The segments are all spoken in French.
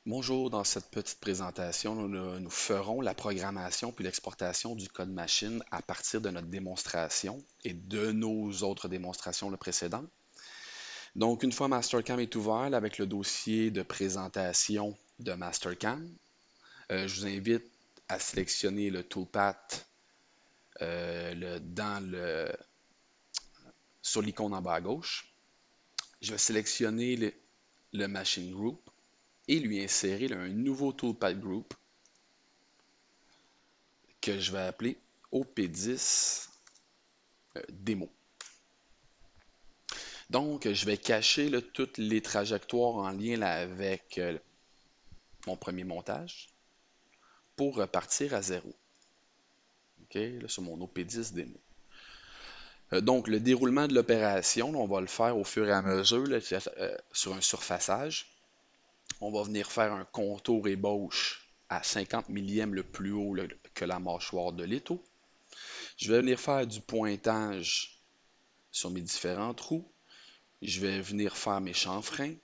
Bonjour, dans cette petite présentation, nous ferons la programmation puis l'exportation du code machine à partir de notre démonstration et de nos autres démonstrations le précédent. Donc, une fois Mastercam est ouvert avec le dossier de présentation de Mastercam, je vous invite à sélectionner le toolpath sur l'icône en bas à gauche. Je vais sélectionner le Machine Group et lui insérer un nouveau toolpath group que je vais appeler OP10 démo. Donc, je vais cacher là, toutes les trajectoires en lien là, avec mon premier montage pour repartir à zéro. OK, là, sur mon OP10 démo. Donc, le déroulement de l'opération, on va le faire au fur et à mesure là, sur un surfaçage. On va venir faire un contour ébauche à 50 millièmes le plus haut là, que la mâchoire de l'étau. Je vais venir faire du pointage sur mes différents trous. Je vais venir faire mes chanfreins.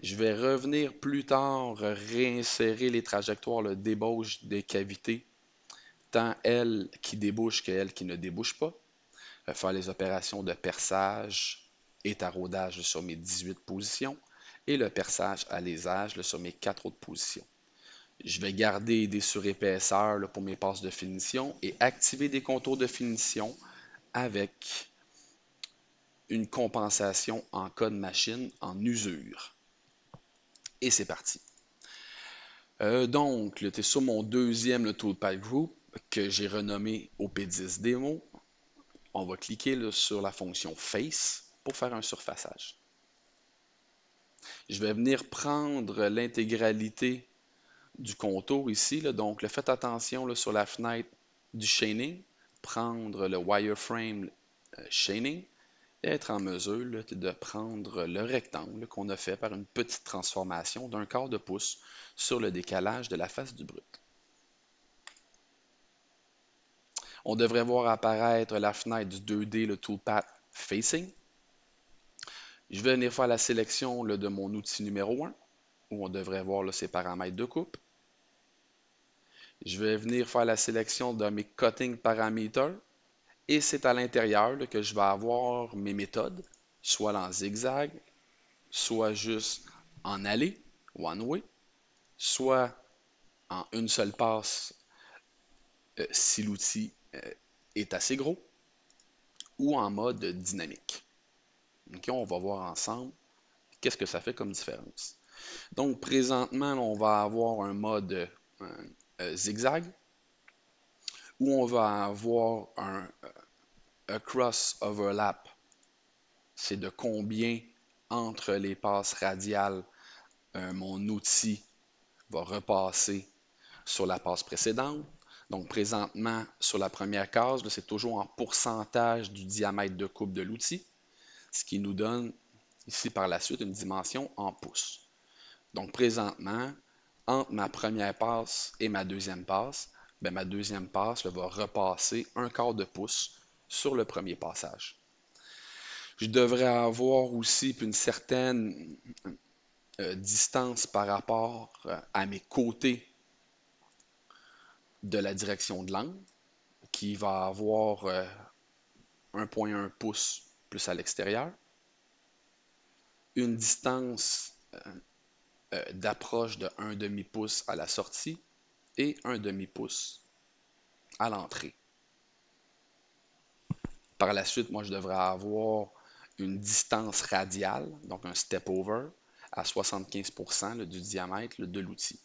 Je vais revenir plus tard réinsérer les trajectoires le débauche des cavités, tant elles qui débouchent qu'elles qui ne débouchent pas. Faire les opérations de perçage et taraudage sur mes 18 positions et le perçage à lésage sur mes 4 autres positions. Je vais garder des surépaisseurs pour mes passes de finition et activer des contours de finition avec une compensation en code machine en usure. Et c'est parti. Donc, tu es sur mon deuxième le toolpath group que j'ai renommé OP10 Demo. On va cliquer là, sur la fonction Face pour faire un surfaçage. Je vais venir prendre l'intégralité du contour ici. Là, donc, faites attention là, sur la fenêtre du chaining, prendre le wireframe chaining et être en mesure là, de prendre le rectangle qu'on a fait par une petite transformation d'un quart de pouce sur le décalage de la face du brut. On devrait voir apparaître la fenêtre du 2D, le toolpath Facing. Je vais venir faire la sélection là, de mon outil numéro 1, où on devrait voir là, ses paramètres de coupe. Je vais venir faire la sélection de mes cutting parameters. Et c'est à l'intérieur là, que je vais avoir mes méthodes, soit en zigzag, soit juste en allée, one way, soit en une seule passe si l'outil est assez gros, ou en mode dynamique. Okay, on va voir ensemble qu'est-ce que ça fait comme différence. Donc, présentement, on va avoir un mode zigzag où on va avoir un cross overlap. C'est de combien entre les passes radiales mon outil va repasser sur la passe précédente. Donc, présentement, sur la première case, c'est toujours en pourcentage du diamètre de coupe de l'outil, ce qui nous donne ici par la suite une dimension en pouces. Donc, présentement, entre ma première passe et ma deuxième passe, ben, ma deuxième passe va repasser un quart de pouce sur le premier passage. Je devrais avoir aussi une certaine distance par rapport à mes côtés de la direction de l'angle, qui va avoir 1,1 pouce plus à l'extérieur, une distance d'approche de 1 demi-pouce à la sortie et 1 demi-pouce à l'entrée. Par la suite, moi, je devrais avoir une distance radiale, donc un step over, à 75% du diamètre de l'outil.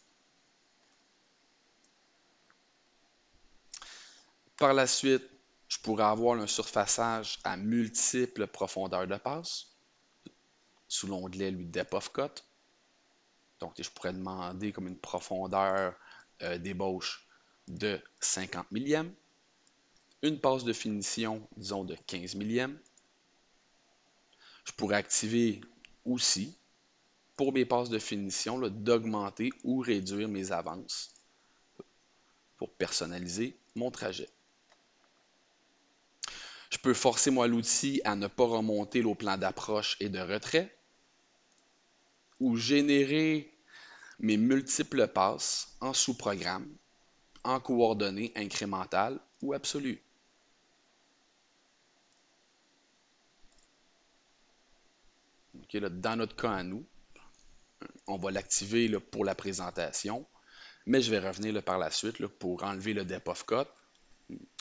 Par la suite, je pourrais avoir un surfaçage à multiples profondeurs de passe sous l'onglet Depth of Cut. Donc, je pourrais demander comme une profondeur d'ébauche de 50 millièmes, une passe de finition, disons, de 15 millièmes. Je pourrais activer aussi, pour mes passes de finition, d'augmenter ou réduire mes avances pour personnaliser mon trajet. Je peux forcer moi l'outil à ne pas remonter au plan d'approche et de retrait ou générer mes multiples passes en sous-programme, en coordonnées incrémentales ou absolues. Okay, là, dans notre cas à nous, on va l'activer là, pour la présentation, mais je vais revenir là, par la suite là, pour enlever le depth of cut,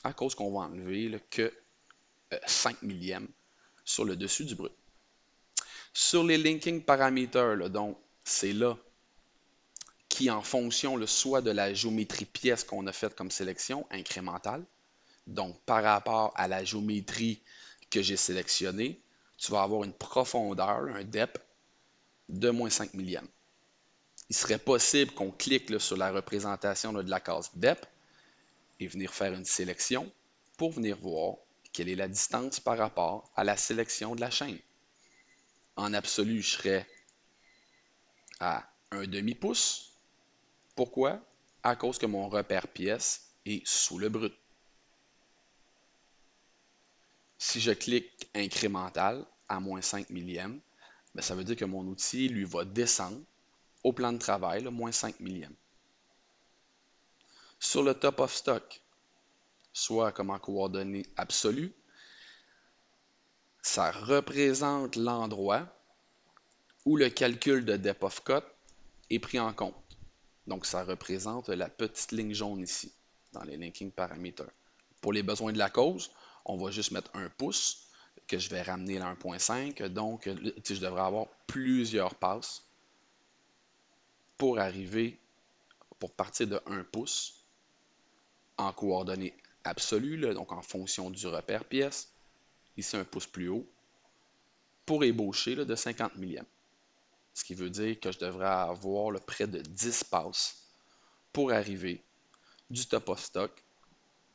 à cause qu'on va enlever là, que 5 millièmes sur le dessus du brut. Sur les linking parameters, là, donc c'est là qui, en fonction là, soit de la géométrie pièce qu'on a faite comme sélection incrémentale, donc par rapport à la géométrie que j'ai sélectionnée, tu vas avoir une profondeur, un depth de moins 5 millièmes. Il serait possible qu'on clique là, sur la représentation là, de la case depth et venir faire une sélection pour venir voir quelle est la distance par rapport à la sélection de la chaîne. En absolu, je serais à un demi-pouce. Pourquoi? À cause que mon repère pièce est sous le brut. Si je clique incrémental à moins 5 millièmes, ben, ça veut dire que mon outil, lui, va descendre au plan de travail, là, moins 5 millièmes. Sur le top of stock, soit comme en coordonnées absolues, ça représente l'endroit où le calcul de depth of cut est pris en compte. Donc, ça représente la petite ligne jaune ici, dans les linking parameters. Pour les besoins de la cause, on va juste mettre un pouce, que je vais ramener à 1.5. Donc, je devrais avoir plusieurs passes pour arriver, pour partir de 1 pouce en coordonnées absolues, là, donc en fonction du repère pièce, ici un pouce plus haut, pour ébaucher là, de 50 millièmes. Ce qui veut dire que je devrais avoir là, près de 10 passes pour arriver du top of stock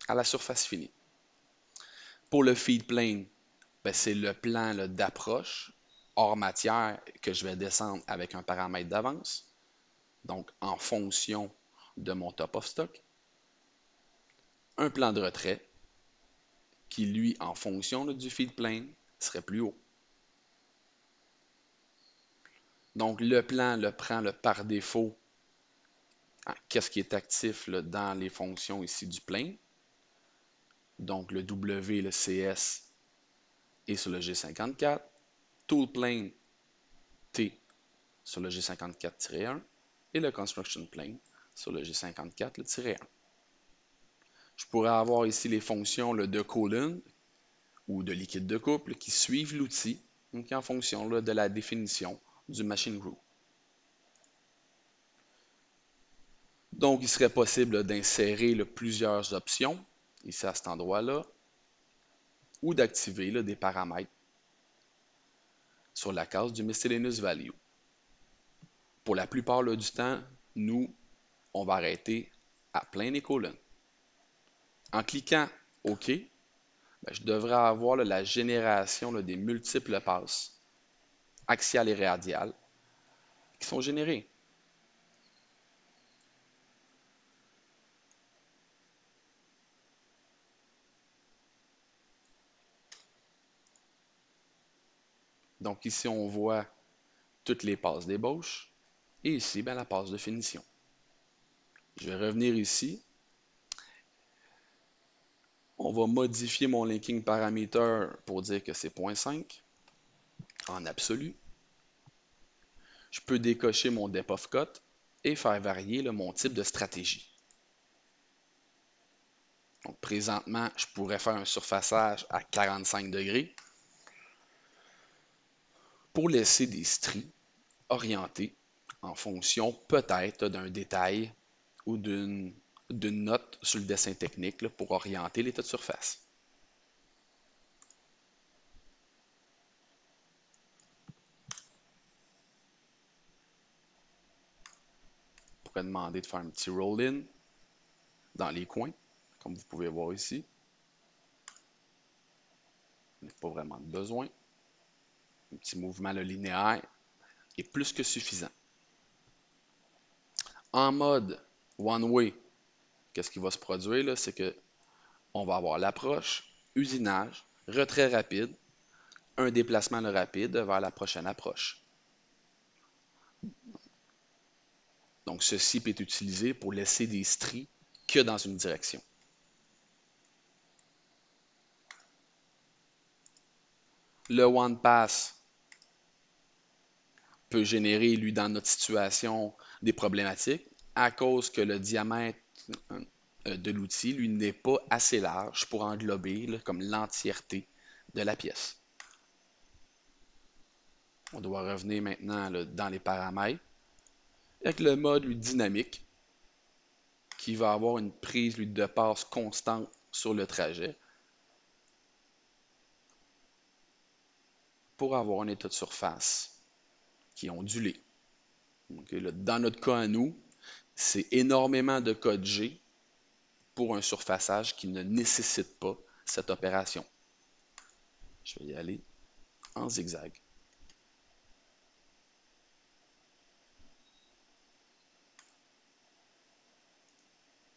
à la surface finie. Pour le feed plane, ben, c'est le plan d'approche hors matière que je vais descendre avec un paramètre d'avance, donc en fonction de mon top of stock. Un plan de retrait qui, lui, en fonction là, du feed plane, serait plus haut. Donc, le plan prend par défaut qu'est-ce qui est actif là, dans les fonctions ici du plane. Donc, le W, le CS est sur le G54. Tool plane T sur le G54-1 et le construction plane sur le G54-1. Je pourrais avoir ici les fonctions de colonne ou de liquide de couple qui suivent l'outil en fonction de la définition du machine group. Donc, il serait possible d'insérer plusieurs options ici à cet endroit-là ou d'activer des paramètres sur la case du miscellaneous value. Pour la plupart du temps, nous, on va arrêter à plein et colonne. En cliquant OK, ben, je devrais avoir la génération des multiples passes axiales et radiales qui sont générées. Donc ici, on voit toutes les passes d'ébauche et ici, ben, la passe de finition. Je vais revenir ici. On va modifier mon linking parameter pour dire que c'est 0.5 en absolu. Je peux décocher mon depth of cut et faire varier mon type de stratégie. Donc, présentement, je pourrais faire un surfaçage à 45 degrés pour laisser des stries orientées en fonction peut-être d'un détail ou d'une note sur le dessin technique là, pour orienter l'état de surface. On pourrait demander de faire un petit roll-in dans les coins, comme vous pouvez voir ici. Il n'y a pas vraiment de besoin. Un petit mouvement linéaire est plus que suffisant. En mode one way, qu'est-ce qui va se produire? C'est que on va avoir l'approche, usinage, retrait rapide, un déplacement rapide vers la prochaine approche. Donc, ceci peut être utilisé pour laisser des stries que dans une direction. Le one pass peut générer, lui, dans notre situation, des problématiques à cause que le diamètre de l'outil, lui, n'est pas assez large pour englober là, comme l'entièreté de la pièce. On doit revenir maintenant là, dans les paramètres avec le mode lui, dynamique qui va avoir une prise lui, de passe constante sur le trajet pour avoir un état de surface qui est ondulé. Donc, là, dans notre cas à nous, c'est énormément de code G pour un surfaçage qui ne nécessite pas cette opération. Je vais y aller en zigzag.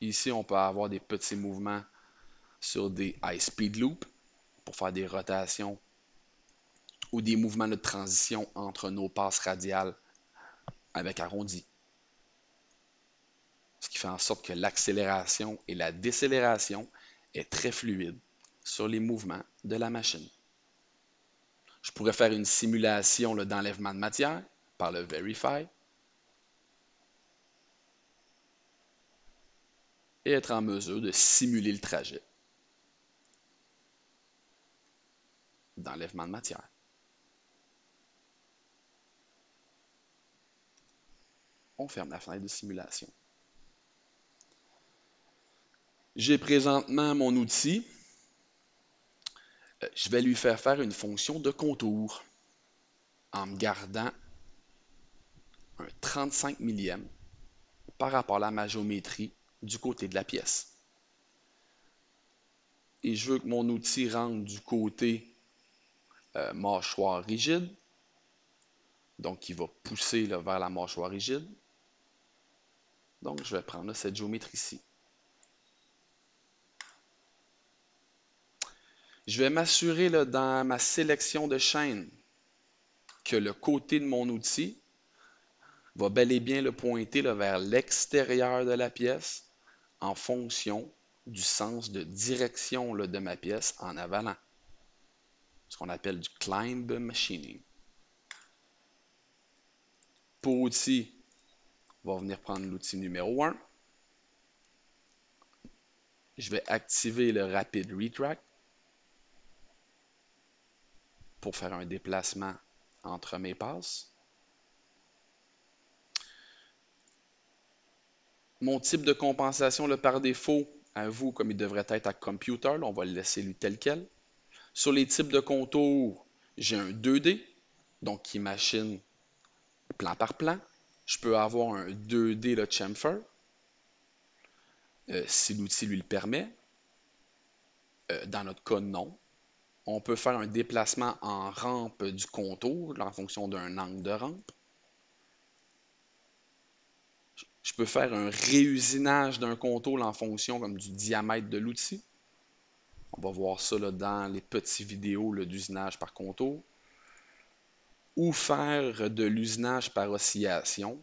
Ici, on peut avoir des petits mouvements sur des high speed loops pour faire des rotations ou des mouvements de transition entre nos passes radiales avec arrondi. Ce qui fait en sorte que l'accélération et la décélération est très fluide sur les mouvements de la machine. Je pourrais faire une simulation d'enlèvement de matière par le Verify et être en mesure de simuler le trajet d'enlèvement de matière. On ferme la fenêtre de simulation. J'ai présentement mon outil. Je vais lui faire une fonction de contour en me gardant un 35 millième par rapport à ma géométrie du côté de la pièce. Et je veux que mon outil rentre du côté mâchoire rigide. Donc, il va pousser là, vers la mâchoire rigide. Donc, je vais prendre là, cette géométrie-ci. Je vais m'assurer dans ma sélection de chaîne que le côté de mon outil va bel et bien le pointer là, vers l'extérieur de la pièce en fonction du sens de direction là, de ma pièce en avalant. Ce qu'on appelle du climb machining. Pour outil, on va venir prendre l'outil numéro 1. Je vais activer le Rapid Retract pour faire un déplacement entre mes passes. Mon type de compensation là, par défaut, à vous, comme il devrait être à Computer, là, on va le laisser lui tel quel. Sur les types de contours, j'ai un 2D, donc qui machine plan par plan. Je peux avoir un 2D le chamfer, si l'outil lui le permet. Dans notre cas, non. On peut faire un déplacement en rampe du contour en fonction d'un angle de rampe. Je peux faire un réusinage d'un contour en fonction comme du diamètre de l'outil. On va voir ça là, dans les petites vidéos d'usinage par contour. Ou faire de l'usinage par oscillation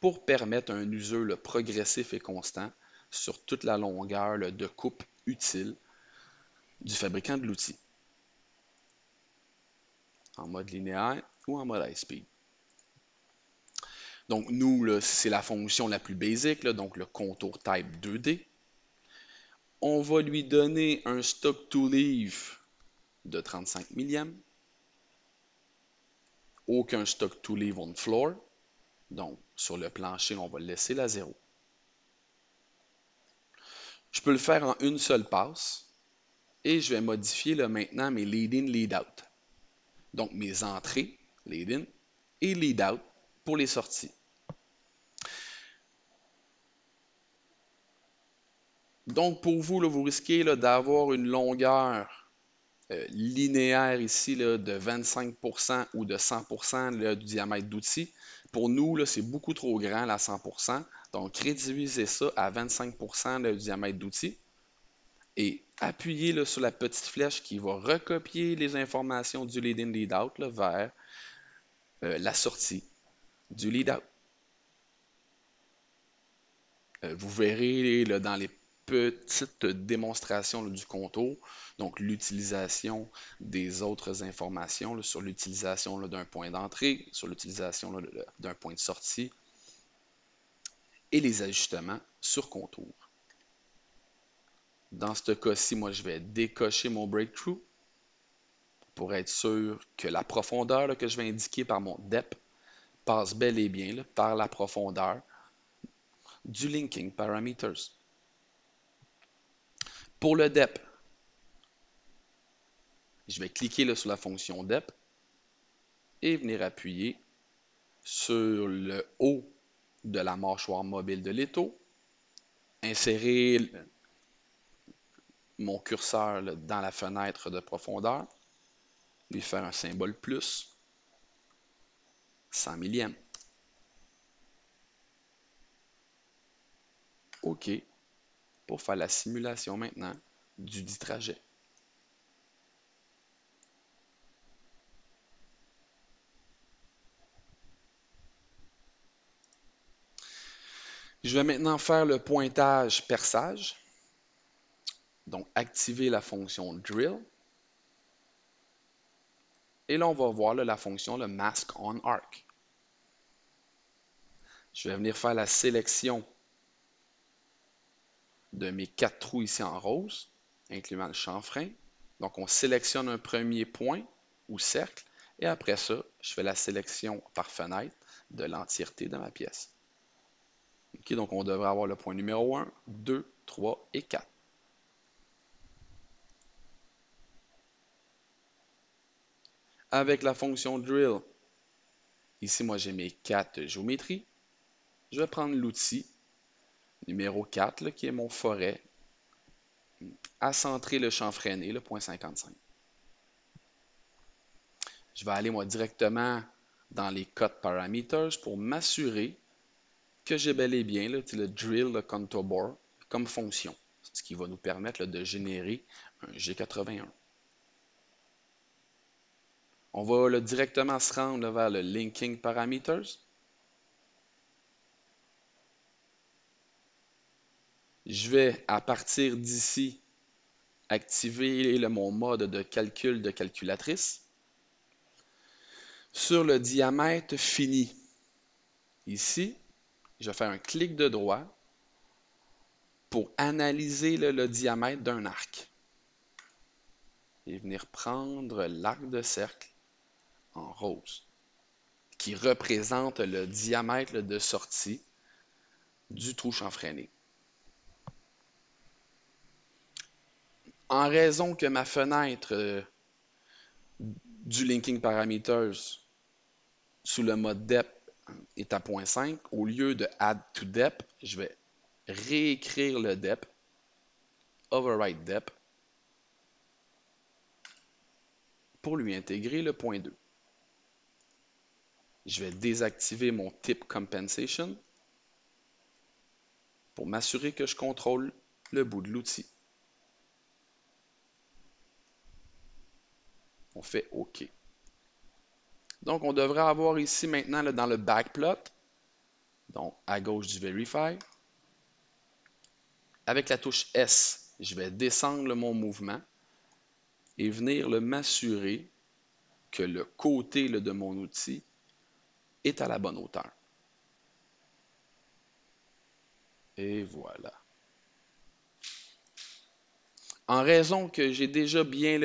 pour permettre un usure progressif et constant sur toute la longueur de coupe utile du fabricant de l'outil, en mode linéaire ou en mode high speed. Donc nous, c'est la fonction la plus basique, donc le contour type 2D. On va lui donner un stock to leave de 35 millième. Aucun stock to leave on floor. Donc, sur le plancher, on va laisser la 0. Je peux le faire en une seule passe. Et je vais modifier là, maintenant mes lead-in, lead-out. Donc, mes entrées, lead-in, et lead-out pour les sorties. Donc, pour vous, là, vous risquez d'avoir une longueur linéaire ici là, de 25% ou de 100% là, du diamètre d'outil. Pour nous, c'est beaucoup trop grand, la 100%. Donc, réduisez ça à 25% là, du diamètre d'outil. Et appuyez là, sur la petite flèche qui va recopier les informations du lead-in, lead-out vers la sortie du lead-out. Vous verrez là, dans les petites démonstrations là, du contour, donc l'utilisation des autres informations là, sur l'utilisation là, d'un point d'entrée, sur l'utilisation là, d'un point de sortie et les ajustements sur contour. Dans ce cas-ci, moi, je vais décocher mon breakthrough pour être sûr que la profondeur là, que je vais indiquer par mon depth passe bel et bien là, par la profondeur du linking parameters. Pour le depth, je vais cliquer là, sur la fonction depth et venir appuyer sur le haut de la mâchoire mobile de l'étau, insérer mon curseur là, dans la fenêtre de profondeur, lui faire un symbole plus, 100 millièmes. OK, pour faire la simulation maintenant du dit trajet. Je vais maintenant faire le pointage perçage. Donc, activer la fonction drill. Et là, on va voir là, la fonction le mask on arc. Je vais venir faire la sélection de mes 4 trous ici en rose, incluant le chanfrein. Donc, on sélectionne un premier point ou cercle, et après ça, je fais la sélection par fenêtre de l'entièreté de ma pièce. OK, donc, on devrait avoir le point numéro 1, 2, 3 et 4. Avec la fonction drill, ici, moi, j'ai mes 4 géométries. Je vais prendre l'outil numéro 4, là, qui est mon forêt, à centrer le chanfreiné, le point 55. Je vais aller, moi, directement dans les cut parameters pour m'assurer que j'ai bel et bien là, le drill le contour bore comme fonction, ce qui va nous permettre là, de générer un G81. On va là, directement se rendre là, vers le linking parameters. Je vais, à partir d'ici, activer mon mode de calcul de calculatrice. Sur le diamètre fini, ici, je vais faire un clic de droit pour analyser le diamètre d'un arc. Et venir prendre l'arc de cercle en rose, qui représente le diamètre de sortie du trou chanfreiné. En raison que ma fenêtre du linking parameters sous le mode depth est à 0.5, au lieu de add to depth, je vais réécrire le depth, override depth, pour lui intégrer le point 2. Je vais désactiver mon tip compensation pour m'assurer que je contrôle le bout de l'outil. On fait OK. Donc, on devrait avoir ici maintenant là, dans le backplot, donc à gauche du Verify, avec la touche S, je vais descendre mon mouvement et venir m'assurer que le côté de mon outil est à la bonne hauteur. Et voilà. En raison que j'ai déjà bien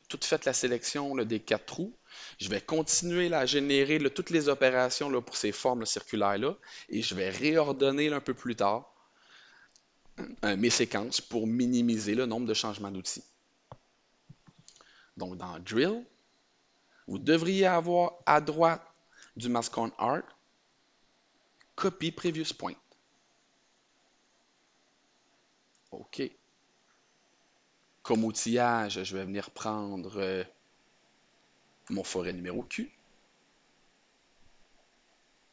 tout fait la sélection des 4 trous, je vais continuer à générer toutes les opérations pour ces formes circulaires-là et je vais réordonner un peu plus tard mes séquences pour minimiser le nombre de changements d'outils. Donc, dans Drill, vous devriez avoir à droite du Mask on Arc, Copy Previous Point. OK. Comme outillage, je vais venir prendre mon forêt numéro Q.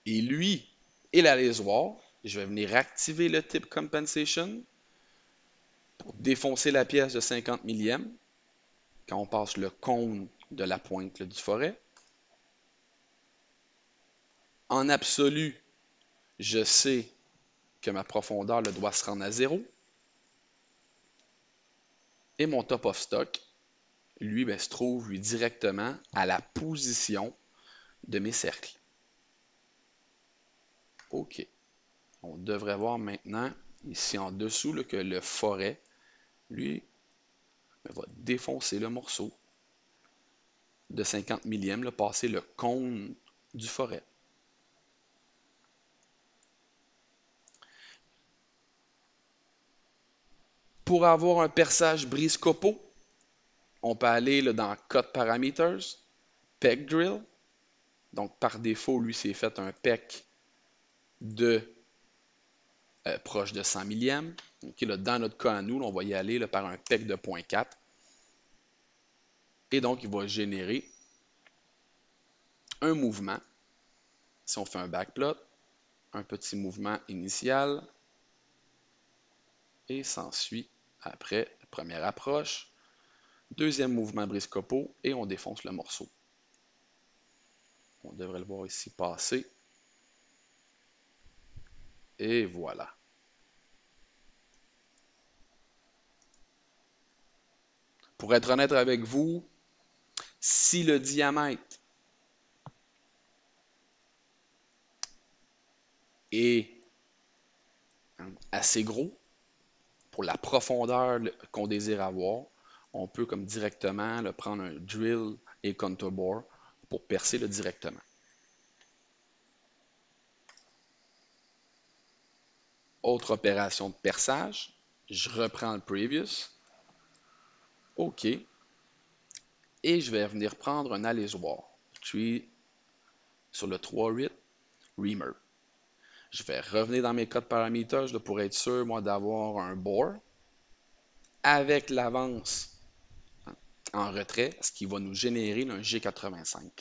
Et lui et la lésoir, je vais venir activer le Tip Compensation pour défoncer la pièce de 50 millièmes quand on passe le cône de la pointe du forêt. En absolu, je sais que ma profondeur doit se rendre à 0. Et mon top of stock, lui, ben, se trouve lui, directement à la position de mes cercles. OK. On devrait voir maintenant, ici en dessous, là, que le forêt, lui, va défoncer le morceau de 50 millièmes, passer le cône du forêt. Pour avoir un perçage brise-copeaux, on peut aller là, dans Cut Parameters, Peg Drill. Donc, par défaut, lui, c'est fait un PEC de proche de 100 millièmes. Okay, là, dans notre cas à nous, là, on va y aller là, par un PEC de 0.4. Et donc, il va générer un mouvement. Si on fait un backplot, un petit mouvement initial. Et s'ensuit, après, première approche, deuxième mouvement brise-copeaux et on défonce le morceau. On devrait le voir ici passer. Et voilà. Pour être honnête avec vous, si le diamètre est assez gros pour la profondeur qu'on désire avoir, on peut comme directement prendre un drill et contour bore pour percer directement. Autre opération de perçage, je reprends le previous. OK. Et je vais venir prendre un alésoir. Je suis sur le 3.8 Reamer. Je vais revenir dans mes codes paramètres pour être sûr, moi, d'avoir un bore avec l'avance en retrait, ce qui va nous générer un G85.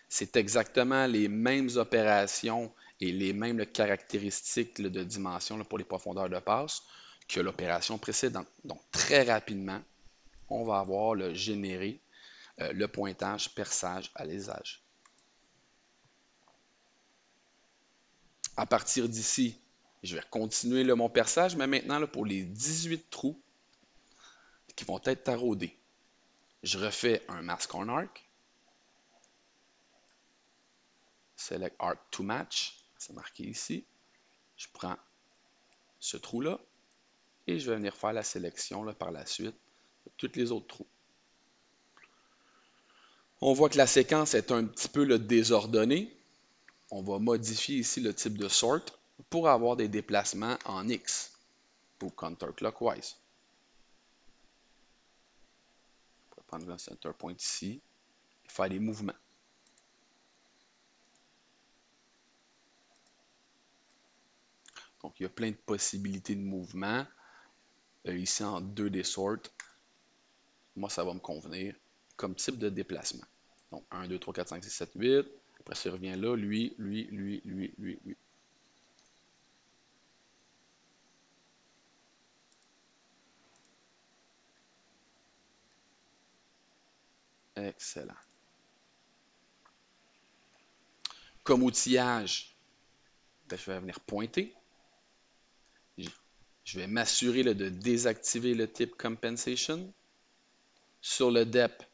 C'est exactement les mêmes opérations et les mêmes caractéristiques de dimension pour les profondeurs de passe que l'opération précédente. Donc, très rapidement, on va avoir généré le pointage, perçage, alésage. À partir d'ici, je vais continuer mon perçage, mais maintenant pour les 18 trous qui vont être taraudés. Je refais un mask on arc. Select arc to match. C'est marqué ici. Je prends ce trou-là et je vais venir faire la sélection par la suite de tous les autres trous. On voit que la séquence est un petit peu désordonnée. On va modifier ici le type de sort pour avoir des déplacements en X ou counterclockwise. On va prendre un center point ici et faire des mouvements. Donc, il y a plein de possibilités de mouvement. Ici, en 2D sort, moi, ça va me convenir comme type de déplacement. Donc, 1, 2, 3, 4, 5, 6, 7, 8. Après, ça revient là, lui. Excellent. Comme outillage, je vais venir pointer. Je vais m'assurer de désactiver le type Compensation. Sur le depth,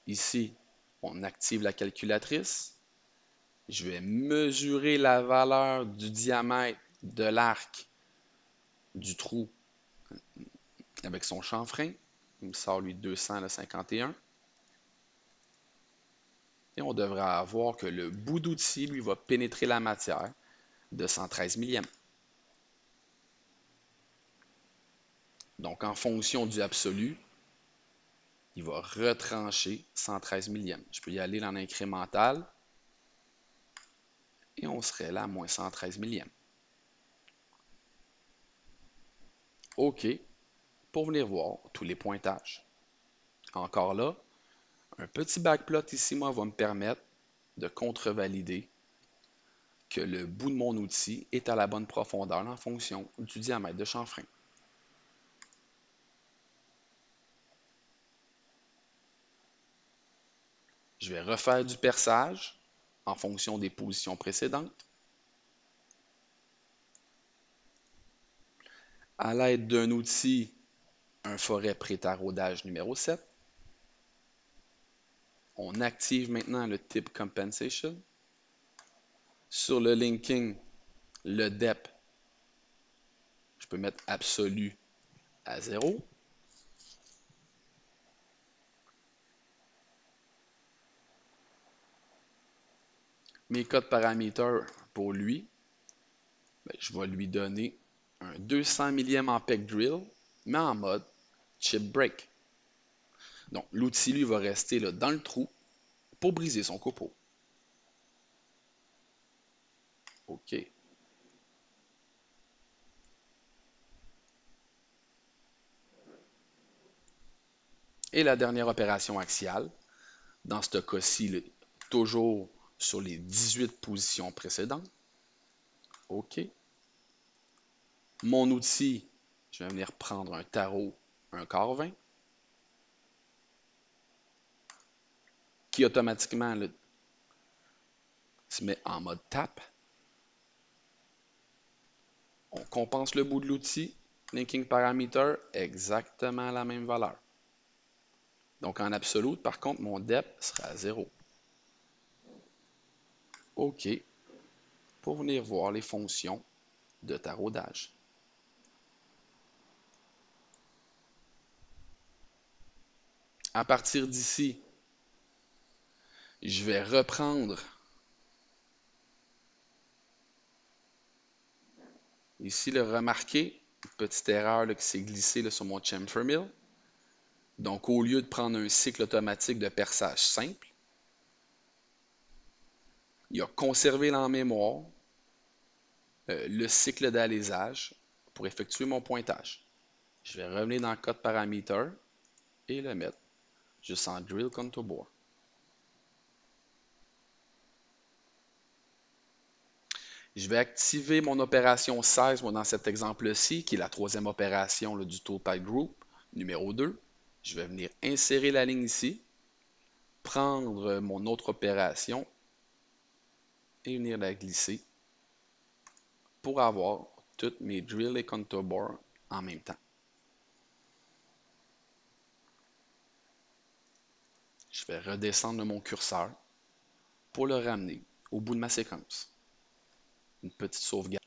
ici, on active la calculatrice. Je vais mesurer la valeur du diamètre de l'arc du trou avec son chanfrein. Il me sort lui 251. Et on devrait avoir que le bout d'outil, lui, va pénétrer la matière de 113 millièmes. Donc, en fonction du absolu, il va retrancher 113 millièmes. Je peux y aller en incrémental. Et on serait là à moins 113 millièmes. OK. Pour venir voir tous les pointages. Encore là, un petit backplot ici, moi, va me permettre de contrevalider que le bout de mon outil est à la bonne profondeur en fonction du diamètre de chanfrein. Je vais refaire du perçage en fonction des positions précédentes. À l'aide d'un outil, un forêt pré-taraudage numéro 7, on active maintenant le type Compensation. Sur le linking, le depth, je peux mettre absolu à 0. Mes codes paramètres pour lui, je vais lui donner un 200 millième en pec drill, mais en mode chip break. Donc, l'outil, lui, va rester là, dans le trou pour briser son copeau. OK. Et la dernière opération axiale, dans ce cas-ci, toujours sur les 18 positions précédentes. OK. Mon outil, je vais venir prendre un tarot, un quart 20, qui automatiquement se met en mode tap. On compense le bout de l'outil, linking parameter, exactement la même valeur. Donc en absolu, par contre, mon depth sera à 0. OK, pour venir voir les fonctions de taraudage. À partir d'ici, je vais reprendre ici le remarquer, une petite erreur là, qui s'est glissée là, sur mon chamfer mill. Donc au lieu de prendre un cycle automatique de perçage simple, il a conservé en mémoire le cycle d'alésage pour effectuer mon pointage. Je vais revenir dans le code paramètre et le mettre juste en drill contour bore. Je vais activer mon opération 16 moi, dans cet exemple-ci, qui est la troisième opération là, du Toolpath Group, numéro 2. Je vais venir insérer la ligne ici, prendre mon autre opération et venir la glisser pour avoir toutes mes drills et contour bores en même temps. Je vais redescendre mon curseur pour le ramener au bout de ma séquence. Une petite sauvegarde.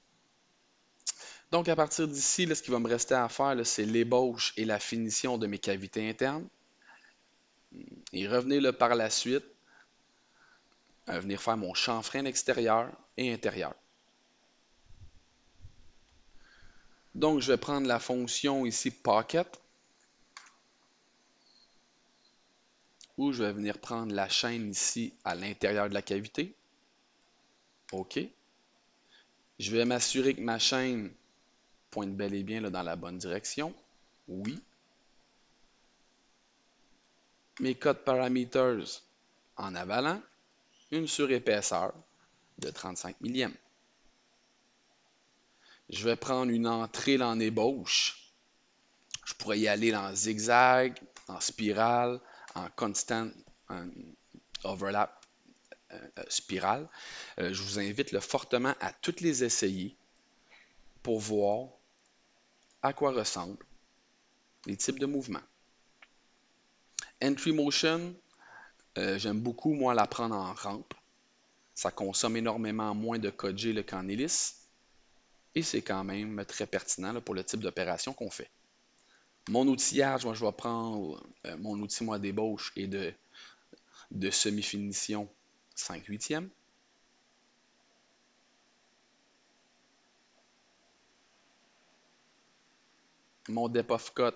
Donc, à partir d'ici, ce qui va me rester à faire, c'est l'ébauche et la finition de mes cavités internes. Et revenir là, par la suite à venir faire mon chanfrein extérieur et intérieur. Donc, je vais prendre la fonction ici Pocket, où je vais venir prendre la chaîne ici à l'intérieur de la cavité. OK. Je vais m'assurer que ma chaîne pointe bel et bien là, dans la bonne direction. Oui. Mes codes parameters en avalant, une surépaisseur de 35 millièmes. Je vais prendre une entrée en ébauche. Je pourrais y aller en zigzag, en spirale, en constant en overlap, spirale. Je vous invite fortement à toutes les essayer pour voir à quoi ressemblent les types de mouvements. Entry motion, j'aime beaucoup, moi, la prendre en rampe. Ça consomme énormément moins de code G qu'en hélice. Et c'est quand même très pertinent là, pour le type d'opération qu'on fait. Mon outillage, moi, je vais prendre mon outil moi, d'ébauche et de semi-finition 5/8. Mon depth of cut,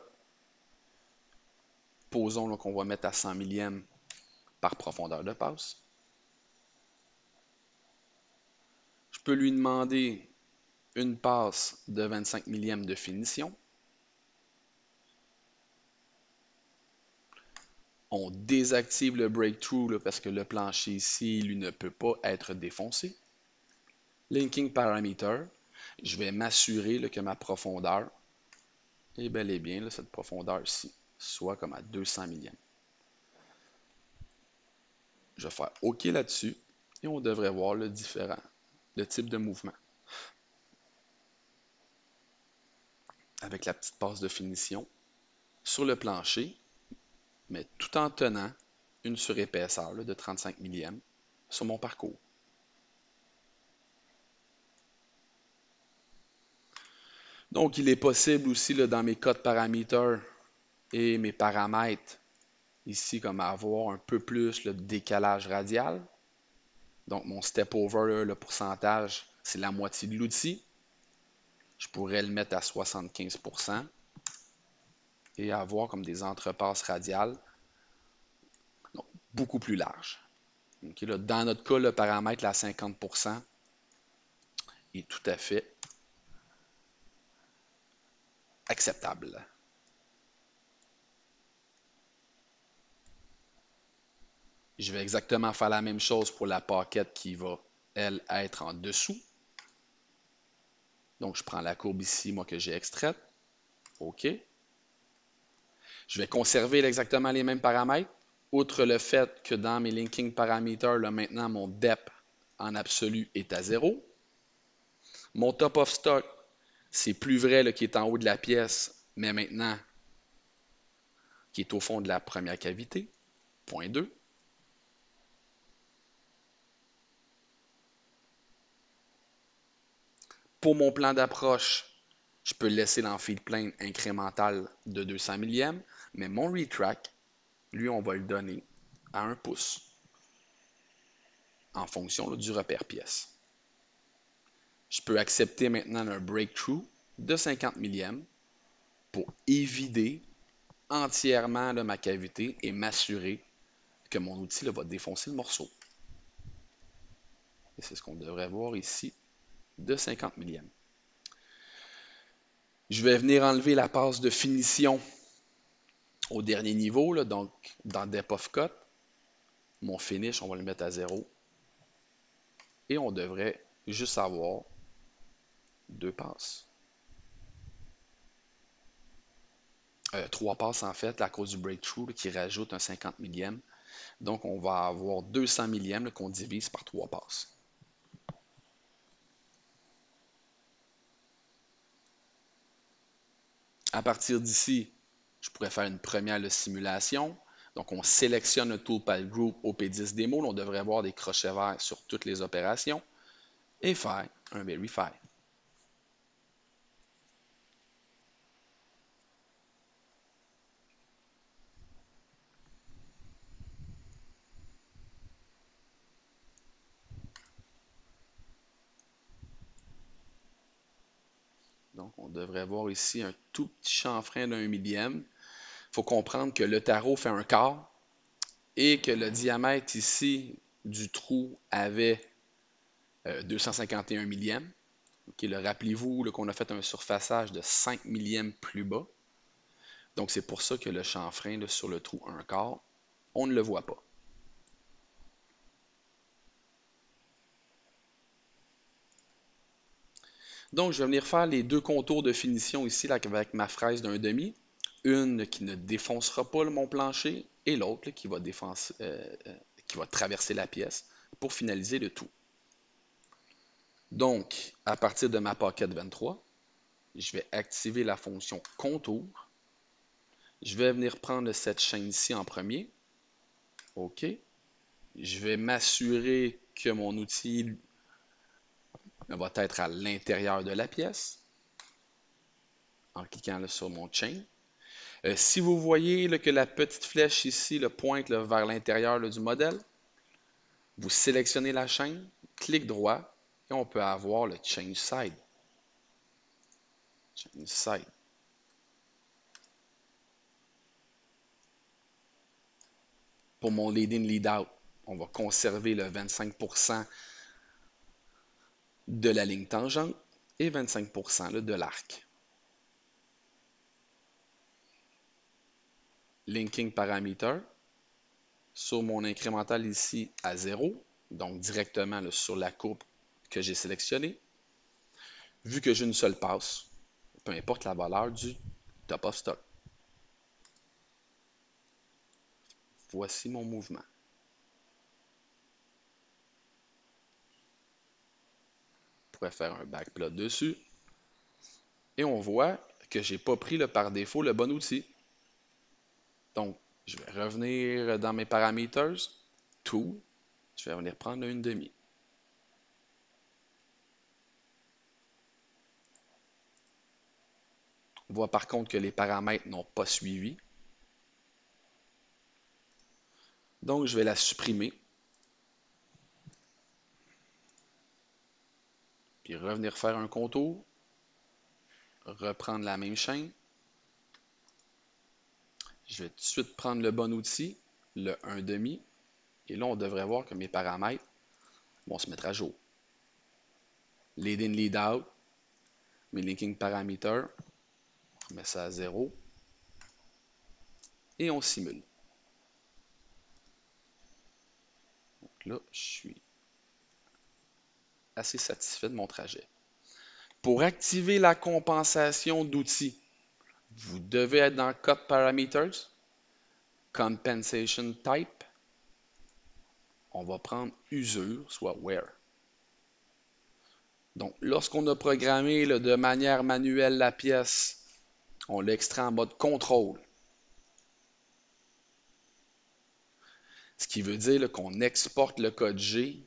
posons qu'on va mettre à 100 millièmes par profondeur de passe. Je peux lui demander une passe de 25 millièmes de finition. On désactive le breakthrough là, parce que le plancher ici, lui, ne peut pas être défoncé. Linking parameter, je vais m'assurer que ma profondeur est bel et bien là, cette profondeur-ci, soit comme à 200 millièmes. Je vais faire OK là-dessus et on devrait voir le type de mouvement. avec la petite passe de finition sur le plancher, mais tout en tenant une surépaisseur là, de 35 millièmes sur mon parcours. Donc, il est possible aussi là, dans mes codes paramètres et mes paramètres, ici, comme avoir un peu plus le décalage radial. Donc, mon step over, là, le pourcentage, c'est la moitié de l'outil. Je pourrais le mettre à 75% et avoir comme des entrepasses radiales donc, beaucoup plus larges. Okay, là, dans notre cas, le paramètre à 50% est tout à fait acceptable. Je vais exactement faire la même chose pour la paquette qui va, elle, être en dessous. Donc, je prends la courbe ici, moi, que j'ai extraite. OK. Je vais conserver exactement les mêmes paramètres. Outre le fait que dans mes linking parameters, là, maintenant, mon depth en absolu est à 0. Mon top of stock, c'est plus vrai là, qui est en haut de la pièce, mais maintenant, qui est au fond de la première cavité. Point 2. Pour mon plan d'approche, je peux laisser dans feed plane incrémental de 200 millièmes, mais mon retract, lui, on va le donner à 1 pouce en fonction là, du repère pièce. Je peux accepter maintenant un breakthrough de 50 millièmes pour évider entièrement là, ma cavité et m'assurer que mon outil là, va défoncer le morceau. Et c'est ce qu'on devrait voir ici de 50 millièmes. Je vais venir enlever la passe de finition au dernier niveau, là, donc dans Depth of Cut. Mon finish, on va le mettre à 0. Et on devrait juste avoir 2 passes. 3 passes en fait à cause du breakthrough là, qui rajoute un 50 millièmes. Donc on va avoir 200 millièmes qu'on divise par 3 passes. À partir d'ici, je pourrais faire une première simulation. Donc, on sélectionne le Toolpath Group OP10 Demo. On devrait avoir des crochets verts sur toutes les opérations et faire un Verify. Donc, on devrait avoir ici un tout petit chanfrein d'un millième. Il faut comprendre que le tarot fait un quart et que le diamètre ici du trou avait 251 millièmes. Okay, rappelez-vous qu'on a fait un surfaçage de 5 millièmes plus bas. Donc, c'est pour ça que le chanfrein là, sur le trou 1 quart, on ne le voit pas. Donc, je vais venir faire les deux contours de finition ici là, avec ma fraise d'un demi. Une qui ne défoncera pas mon plancher et l'autre qui va qui va traverser la pièce pour finaliser le tout. Donc, à partir de ma pocket 23, je vais activer la fonction contour. Je vais venir prendre cette chaîne ici en premier. OK. Je vais m'assurer que mon outil va être à l'intérieur de la pièce en cliquant là, sur mon chain. Si vous voyez là, que la petite flèche ici pointe là, vers l'intérieur du modèle, vous sélectionnez la chaîne, clic droit, et on peut avoir le Change Side. Change Side. Pour mon Lead In, Lead Out, on va conserver le 25% de la ligne tangente et 25% là, de l'arc. Linking Parameter, sur mon incrémental ici à 0, donc directement là, sur la courbe que j'ai sélectionnée. Vu que j'ai une seule passe, peu importe la valeur du top of stock. Voici mon mouvement. Je pourrais faire un backplot dessus. Et on voit que j'ai pas pris par défaut le bon outil. Donc, je vais revenir dans mes parameters, Tool, je vais venir prendre une demi. On voit par contre que les paramètres n'ont pas suivi. Donc, je vais la supprimer. Puis revenir faire un contour. Reprendre la même chaîne. Je vais tout de suite prendre le bon outil, le 1,5. Et là, on devrait voir que mes paramètres vont se mettre à jour. Lead in, lead out. Mes linking parameters. On met ça à 0. Et on simule. Donc là, je suis assez satisfait de mon trajet. Pour activer la compensation d'outils, vous devez être dans Cut Parameters, Compensation Type. On va prendre Usure, soit Where. Donc, lorsqu'on a programmé de manière manuelle la pièce, on l'extrait en mode contrôle. Ce qui veut dire qu'on exporte le code G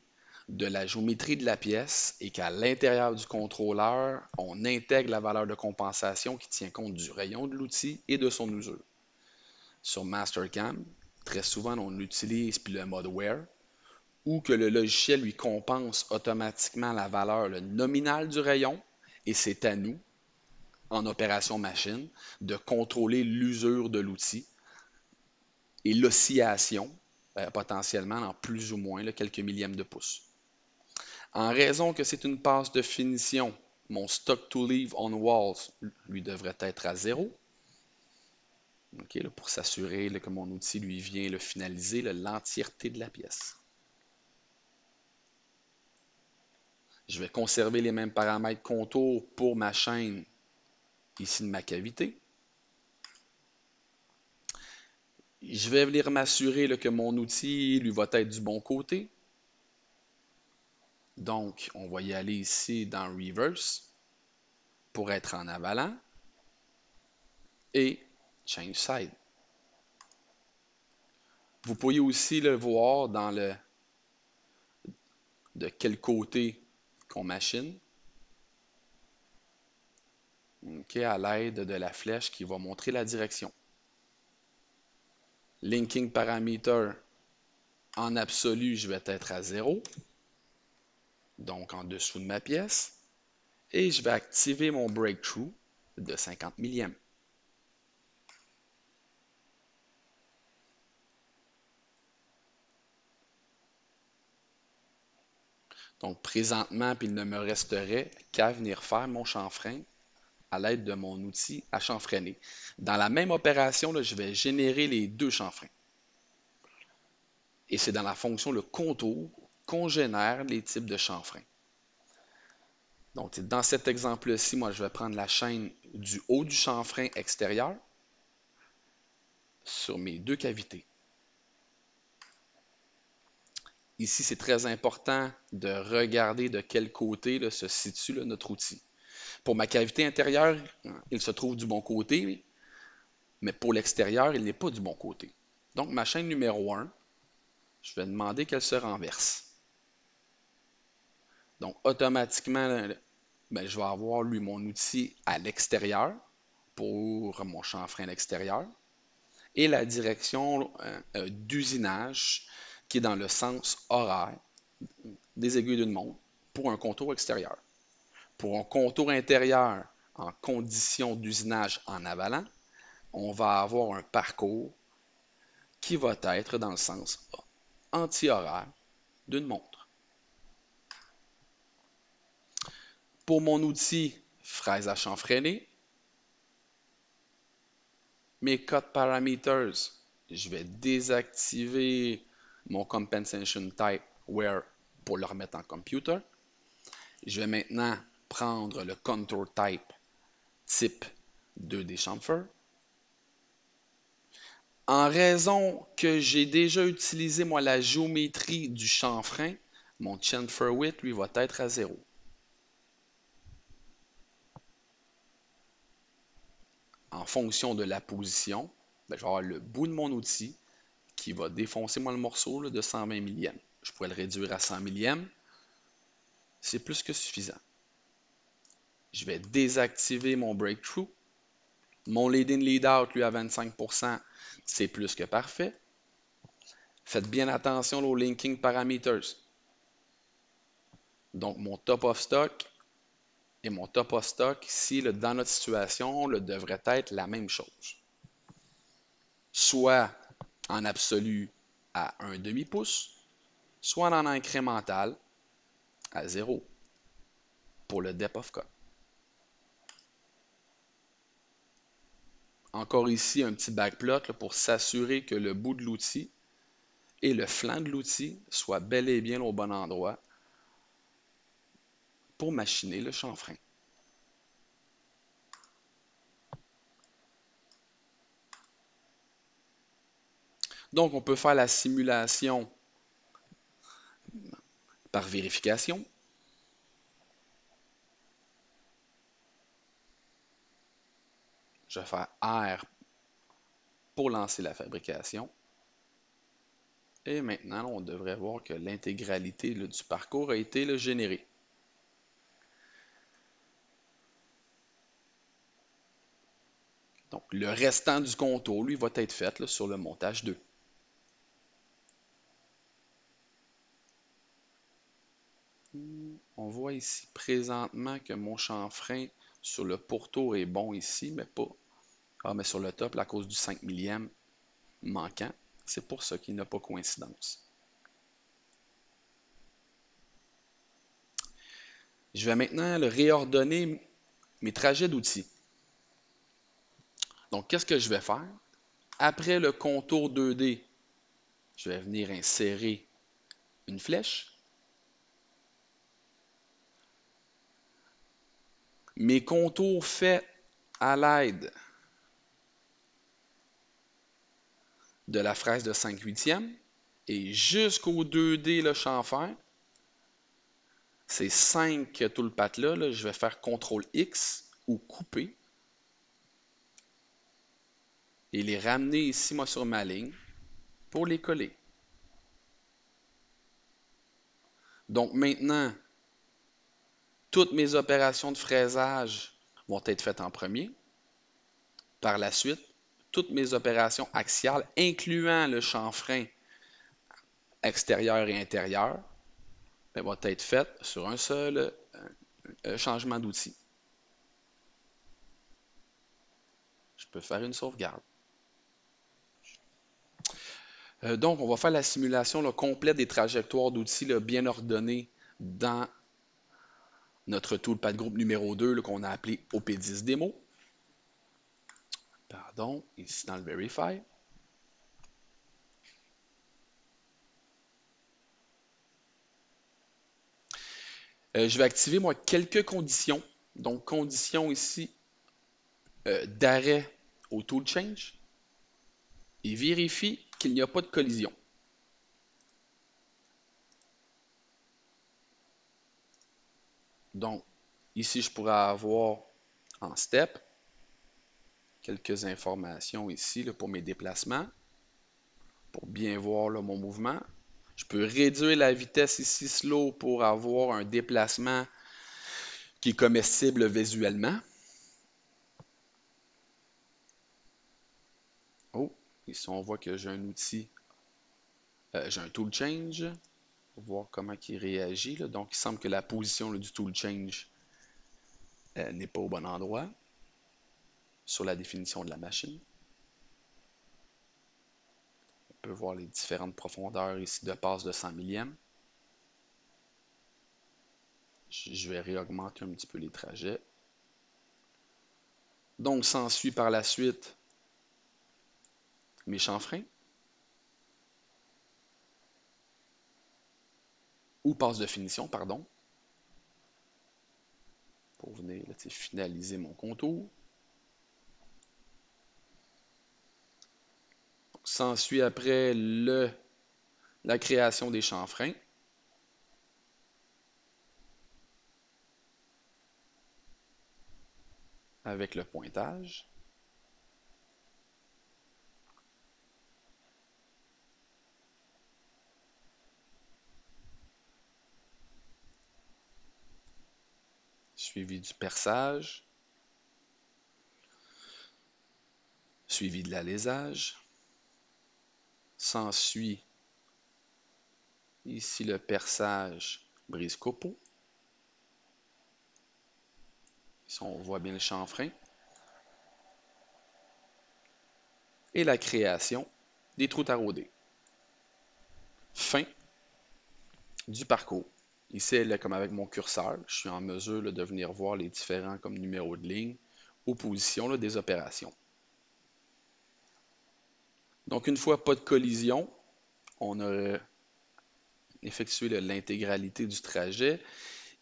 de la géométrie de la pièce et qu'à l'intérieur du contrôleur, on intègre la valeur de compensation qui tient compte du rayon de l'outil et de son usure. Sur Mastercam, très souvent, on utilise puis le mode Where, ou que le logiciel lui compense automatiquement la valeur nominale du rayon, et c'est à nous, en opération machine, de contrôler l'usure de l'outil et l'oscillation, potentiellement en plus ou moins quelques millièmes de pouce. En raison que c'est une passe de finition, mon stock to leave on walls lui devrait être à 0. Okay, là, pour s'assurer que mon outil lui vient finaliser l'entièreté de la pièce. Je vais conserver les mêmes paramètres contour pour ma chaîne ici de ma cavité. Je vais venir m'assurer que mon outil lui va être du bon côté. Donc, on va y aller ici dans Reverse pour être en avalant et Change Side. Vous pourriez aussi le voir dans de quel côté qu'on machine. Okay, à l'aide de la flèche qui va montrer la direction. Linking parameter, en absolu, je vais être à 0. Donc en dessous de ma pièce. Et je vais activer mon breakthrough de 50 millièmes. Donc présentement, il ne me resterait qu'à venir faire mon chanfrein à l'aide de mon outil à chanfreiner. Dans la même opération, là, je vais générer les deux chanfreins. Et c'est dans la fonction le contour qu'on génère les types de chanfreins. Donc, dans cet exemple-ci, moi, je vais prendre la chaîne du haut du chanfrein extérieur sur mes deux cavités. Ici, c'est très important de regarder de quel côté se situe notre outil. Pour ma cavité intérieure, il se trouve du bon côté, mais pour l'extérieur, il n'est pas du bon côté. Donc, ma chaîne numéro 1, je vais demander qu'elle se renverse. Donc, automatiquement, je vais avoir, mon outil à l'extérieur pour mon chanfrein à l'extérieur et la direction d'usinage qui est dans le sens horaire des aiguilles d'une montre pour un contour extérieur. Pour un contour intérieur en condition d'usinage en avalant, on va avoir un parcours qui va être dans le sens anti-horaire d'une montre. Pour mon outil fraise à chanfreiner, mes cut parameters, je vais désactiver mon compensation type where pour le remettre en computer. Je vais maintenant prendre le contour type 2D chamfer. En raison que j'ai déjà utilisé moi la géométrie du chanfrein, mon chamfer width lui va être à 0. en fonction de la position, ben, je vais avoir le bout de mon outil qui va défoncer moi le morceau là, de 120 millièmes. Je pourrais le réduire à 100 millièmes. C'est plus que suffisant. Je vais désactiver mon breakthrough. Mon lead in, lead out, lui, à 25%, c'est plus que parfait. Faites bien attention aux linking parameters. Donc, mon top of stock et mon top of stock, ici, là, dans notre situation, devrait être la même chose. Soit en absolu à un demi-pouce, soit en incrémental à 0 pour le depth of cut. Encore ici, un petit backplot là, pour s'assurer que le bout de l'outil et le flanc de l'outil soient bel et bien au bon endroit pour machiner le chanfrein. Donc, on peut faire la simulation par vérification. Je vais faire R pour lancer la fabrication. Et maintenant, on devrait voir que l'intégralité du parcours a été générée. Donc, le restant du contour, lui, va être fait là, sur le montage 2. On voit ici présentement que mon chanfrein sur le pourtour est bon ici, mais pas. Ah, mais sur le top, à cause du 5 millième manquant, c'est pour ça qu'il n'a pas coïncidence. Je vais maintenant réordonner mes trajets d'outils. Donc, qu'est-ce que je vais faire? Après le contour 2D, je vais venir insérer une flèche. Mes contours faits à l'aide de la fraise de 5/8 et jusqu'au 2D le chamfer, ces 5 toolpaths-là, là, je vais faire CTRL-X ou couper et les ramener ici, moi, sur ma ligne pour les coller. Donc maintenant, toutes mes opérations de fraisage vont être faites en premier. Par la suite, toutes mes opérations axiales, incluant le chanfrein extérieur et intérieur, vont être faites sur un seul changement d'outil. Je peux faire une sauvegarde. Donc, on va faire la simulation complète des trajectoires d'outils bien ordonnées dans notre toolpath groupe numéro 2 qu'on a appelé OP10 Demo. Pardon, ici dans le Verify. Je vais activer moi quelques conditions. Donc, condition ici d'arrêt au tool change et vérifie qu'il n'y a pas de collision. Donc, ici, je pourrais avoir en step quelques informations ici là, pour mes déplacements, pour bien voir là, mon mouvement. Je peux réduire la vitesse ici slow pour avoir un déplacement qui est comestible visuellement. Oh, ici on voit que j'ai un outil, j'ai un tool change pour voir comment il réagit. Là. Donc il semble que la position là, du tool change n'est pas au bon endroit sur la définition de la machine. On peut voir les différentes profondeurs ici de passe de 100 millièmes. Je vais réaugmenter un petit peu les trajets. Donc s'ensuit par la suite mes chanfreins ou passe de finition, pardon, pour venir là, finaliser mon contour. S'ensuit après la création des chanfreins. Avec le pointage. suivi du perçage, suivi de l'alésage. S'ensuit ici le perçage brise-copeaux. Ici, on voit bien le chanfrein. Et la création des trous taraudés. Fin du parcours. Ici, là, comme avec mon curseur, je suis en mesure là, de venir voir les différents comme numéros de ligne ou positions là, des opérations. Donc, une fois pas de collision, on a effectué l'intégralité du trajet.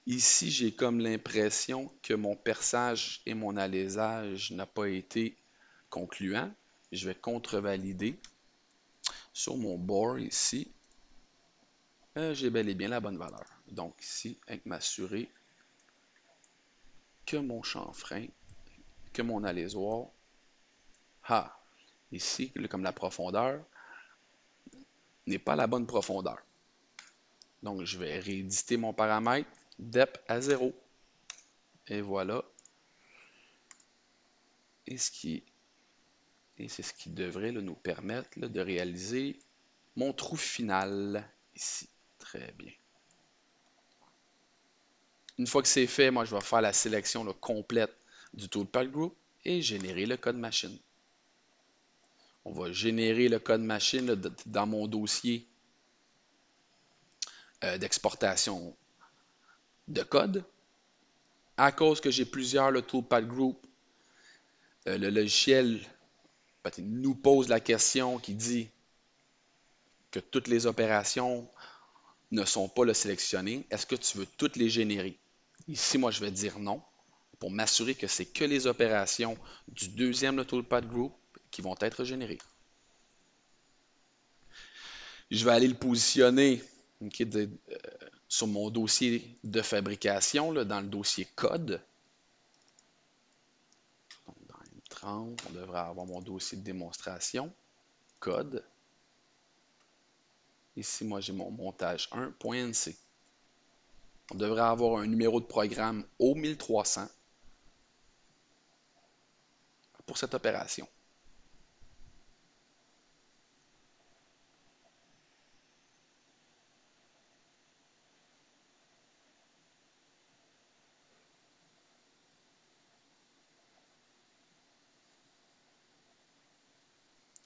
Ici, j'ai comme l'impression que mon perçage et mon alésage n'ont pas été concluants. Je vais contrevalider sur mon bore ici. J'ai bel et bien la bonne valeur. Donc ici, avec m'assurer que mon chanfrein, que mon alésoir, ici, comme la profondeur, n'est pas la bonne profondeur. Donc je vais rééditer mon paramètre, dep à 0. Et voilà. Et c'est ce qui devrait là, nous permettre là, de réaliser mon trou final ici. Très bien. Une fois que c'est fait, moi, je vais faire la sélection là, complète du toolpath group et générer le code machine. On va générer le code machine là, dans mon dossier d'exportation de code. À cause que j'ai plusieurs le toolpath group, le logiciel nous pose la question qui dit que toutes les opérations ne sont pas le sélectionnées. Est-ce que tu veux toutes les générer? Ici, moi, je vais dire non pour m'assurer que c'est que les opérations du deuxième toolpath group qui vont être générées. Je vais aller le positionner sur mon dossier de fabrication, là, dans le dossier code. Donc, dans M30, on devrait avoir mon dossier de démonstration, code. Ici, moi, j'ai mon montage 1.nc. On devrait avoir un numéro de programme au 1300 pour cette opération.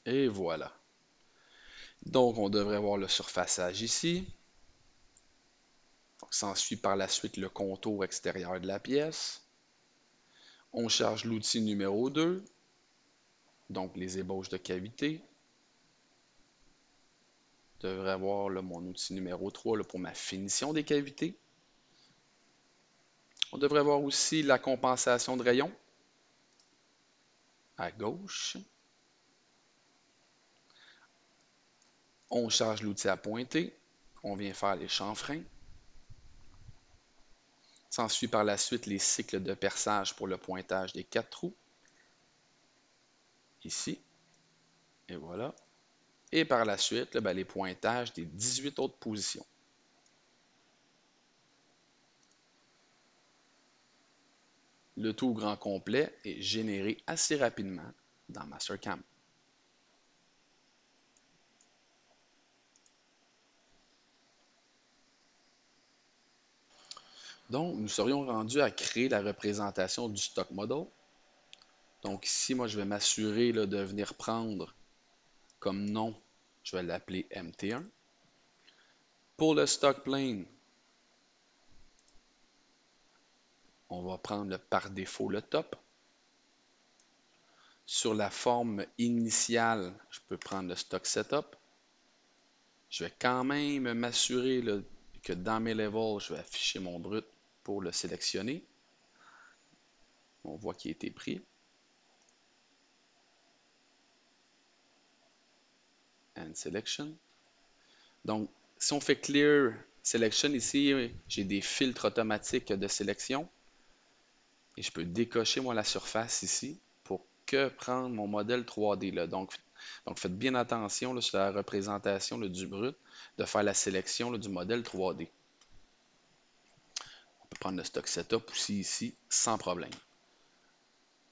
Et voilà. Donc, on devrait voir le surfaçage ici. S'ensuit par la suite le contour extérieur de la pièce. On charge l'outil numéro 2, donc les ébauches de cavité. Je devrais avoir là, mon outil numéro 3 là, pour ma finition des cavités. On devrait voir aussi la compensation de rayons à gauche. On charge l'outil à pointer. On vient faire les chanfreins. S'ensuit par la suite les cycles de perçage pour le pointage des 4 trous. Ici. Et voilà. Et par la suite, là, les pointages des 18 autres positions. Le tout au grand complet est généré assez rapidement dans Mastercam. Donc, nous serions rendus à créer la représentation du stock model. Donc ici, moi, je vais m'assurer de venir prendre comme nom, je vais l'appeler MT1. Pour le stock plane, on va prendre par défaut le top. Sur la forme initiale, je peux prendre le stock setup. Je vais quand même m'assurer que dans mes levels, je vais afficher mon brut pour le sélectionner. On voit qu'il a été pris. And selection. Donc, si on fait clear selection ici, j'ai des filtres automatiques de sélection. Et je peux décocher moi la surface ici pour que prendre mon modèle 3D. Là. Donc, faites bien attention là, sur la représentation là, du brut, de faire la sélection là, du modèle 3D. peux prendre le stock setup aussi ici, sans problème.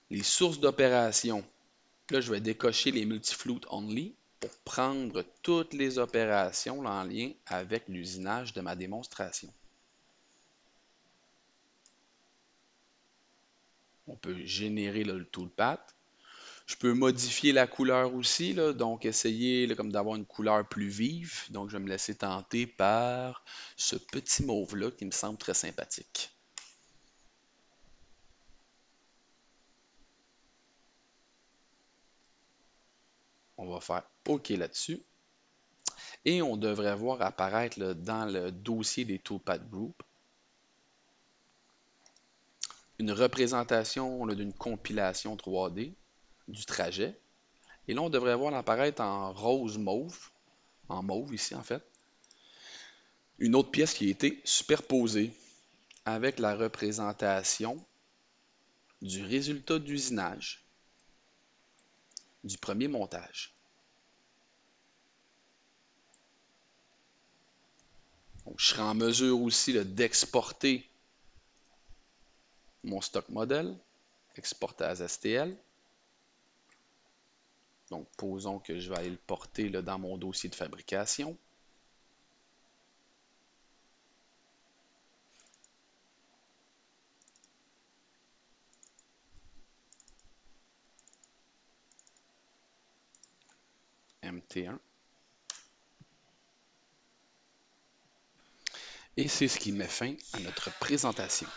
Les sources d'opération, là, je vais décocher les multifloat only pour prendre toutes les opérations là, en lien avec l'usinage de ma démonstration. On peut générer là, le toolpath. Je peux modifier la couleur aussi, là, donc essayer là, comme d'avoir une couleur plus vive. Donc, je vais me laisser tenter par ce petit mauve-là qui me semble très sympathique. On va faire OK là-dessus. Et on devrait voir apparaître là, dans le dossier des Toolpath Group une représentation d'une compilation 3D du trajet. Et là, on devrait voir apparaître en rose mauve, en mauve ici en fait, une autre pièce qui a été superposée avec la représentation du résultat d'usinage du premier montage. Donc, je serai en mesure aussi d'exporter mon stock modèle, exporter as STL. Donc, posons que je vais aller le porter là, dans mon dossier de fabrication. MT1. Et c'est ce qui met fin à notre présentation.